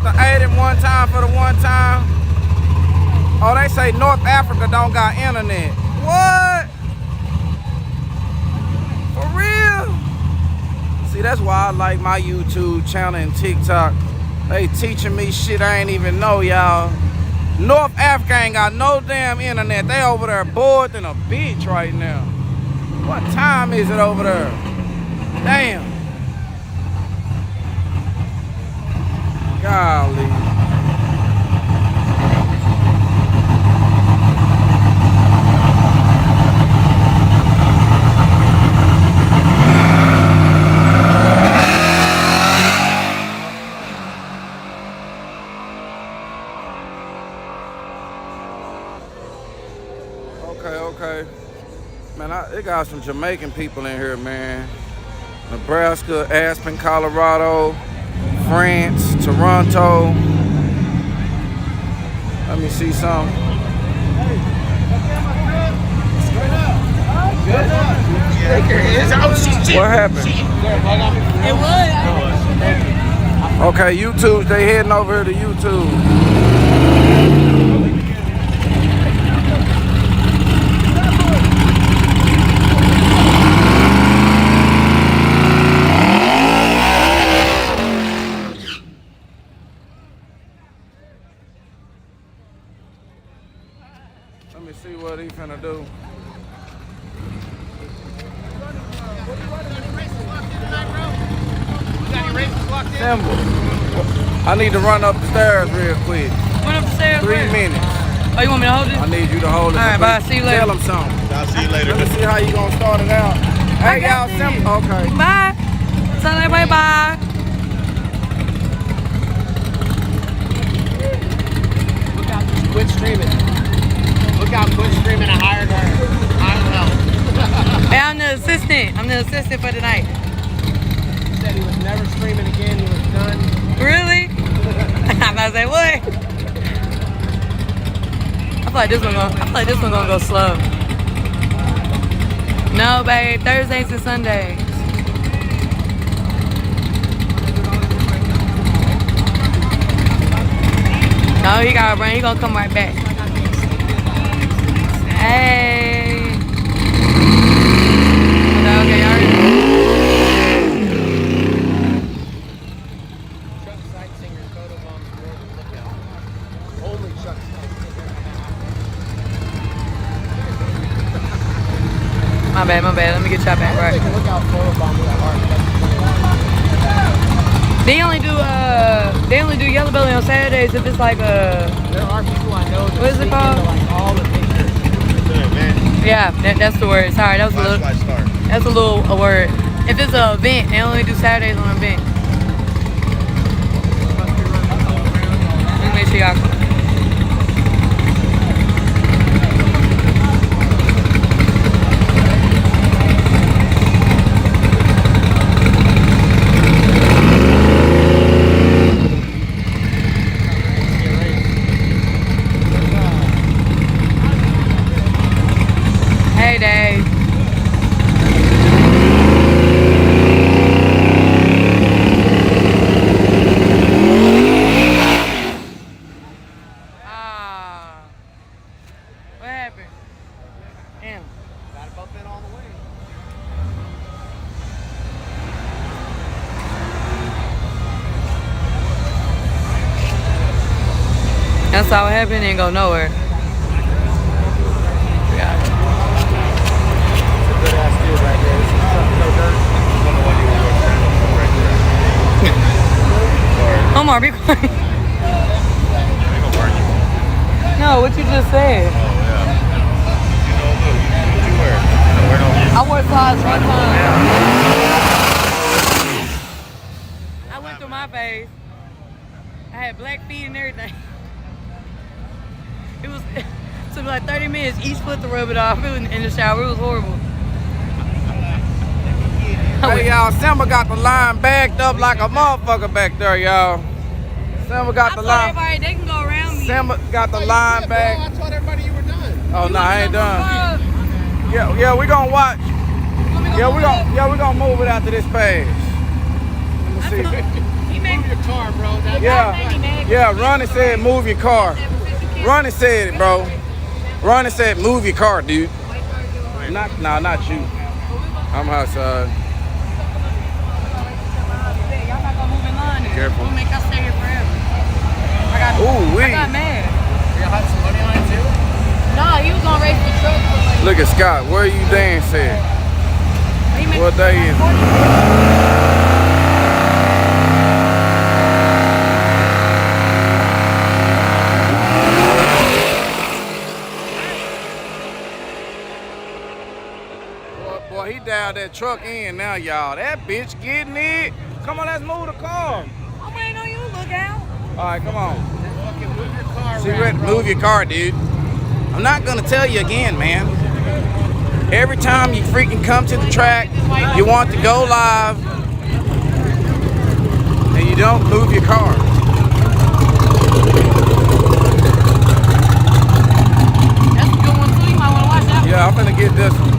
the 80 one time for the one time. Oh, they say North Africa don't got internet. What? For real? See, that's why I like my YouTube channel and TikTok. They teaching me shit I ain't even know, y'all. North Africa ain't got no damn internet. They over there bored than a bitch right now. What time is it over there? Damn. Golly. Okay. Man, they got some Jamaican people in here, man. Nebraska, Aspen, Colorado, France, Toronto. Let me see some. What happened? It was. Okay, YouTube, they heading over here to YouTube. Let me see what he finna do. Symbol. I need to run up the stairs real quick. Run up the stairs? 3 minutes. Oh, you want me to hold it? I need you to hold it. All right, bye. See you later. Tell them something. I'll see you later. Let me see how you gonna start it out. Hey, y'all, Symbol. Okay. Bye. Tell everybody bye. Look out, just quit streaming. Look out, quit streaming. I hired her. I don't know. Hey, I'm the assistant. I'm the assistant for tonight. He said he was never streaming again. He was done. Really? I'm about to say what? I feel like this one gonna go slow. No, babe. Thursdays and Sundays. No, he gotta run. He gonna come right back. Hey. Okay, y'all ready? Chuck Sightsinger photo bombs the world lookout. Only Chuck Sightsinger. My bad. Let me get y'all back right. Take a look out photo bomb with that heart. They only do Yello Belly on Saturdays if it's like There are people I know that what is it called? like all the pictures. Yeah, that's the word. Sorry, that was a little. That's a little a word. If it's an event, they only do Saturdays on event. Let me make sure y'all. Hey, Dave. What happened? Damn. Gotta bump in all the way. That's all what happened. Ain't go nowhere. Yeah. Good ass dude right there. This is no dirt. Omar, be quiet. No, what you just said. I wore slides one time. I went through my face. I had black feet and everything. It was took like 30 minutes each foot to rub it off. It was in the shower. It was horrible. Hey, y'all, Simba got the line backed up like a motherfucker back there, y'all. Simba got the line. Everybody, they can go around me. Simba got the line back. I told everybody you were done. Oh, no, I ain't done. Yeah, we gonna watch. Yeah, we gonna move it after this page. Let me see. He made move your car, bro. Yeah, Ronnie said move your car. Ronnie said it, bro. Ronnie said move your car, dude. Not you. I'm outside. Y'all not gonna move in line. Careful. We'll make us stay here forever. I got mad. You had some money on it too? Nah, he was gonna race the truck. Look at Scott. Where you dancing? What day is it? Boy, he dialed that truck in now, y'all. That bitch getting it. Come on, let's move the car. I'm waiting on you. Look out. All right, come on. Fucking move your car. See, move your car, dude. I'm not gonna tell you again, man. Every time you freaking come to the track, you want to go live, and you don't move your car. That's a good one too. You might want to watch that one. Yeah, I'm gonna get this one.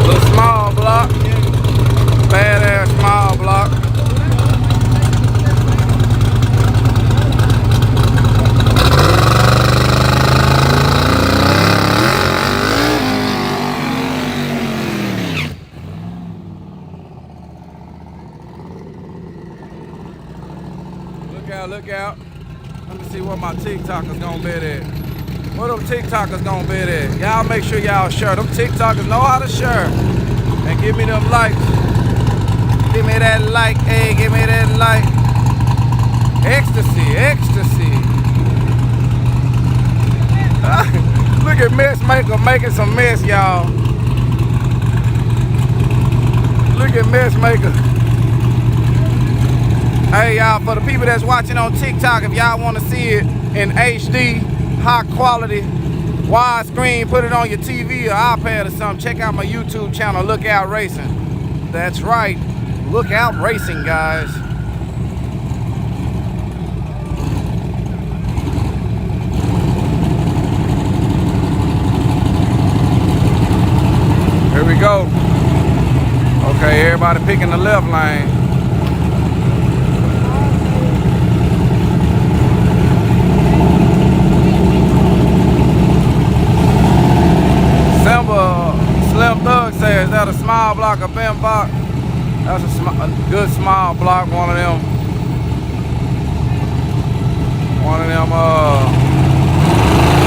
Little small block. Badass small block. Look out. Let me see what my TikTokers gonna bet at. What them TikTokers gonna bet at? Y'all make sure y'all share. Them TikTokers know how to share. And give me them likes. Give me that like, hey, give me that like. Ecstasy, ecstasy. Look at Mess Maker making some mess, y'all. Look at Mess Maker. Hey y'all, for the people that's watching on TikTok, if y'all want to see it in HD, high quality, widescreen, put it on your TV or iPad or something, check out my YouTube channel, Lookout Racing. That's right, Lookout Racing, guys. Here we go. Okay, everybody picking the left lane. Slim Thug says that a small block of Ben Bach. That's a good small block, one of them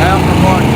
aftermarket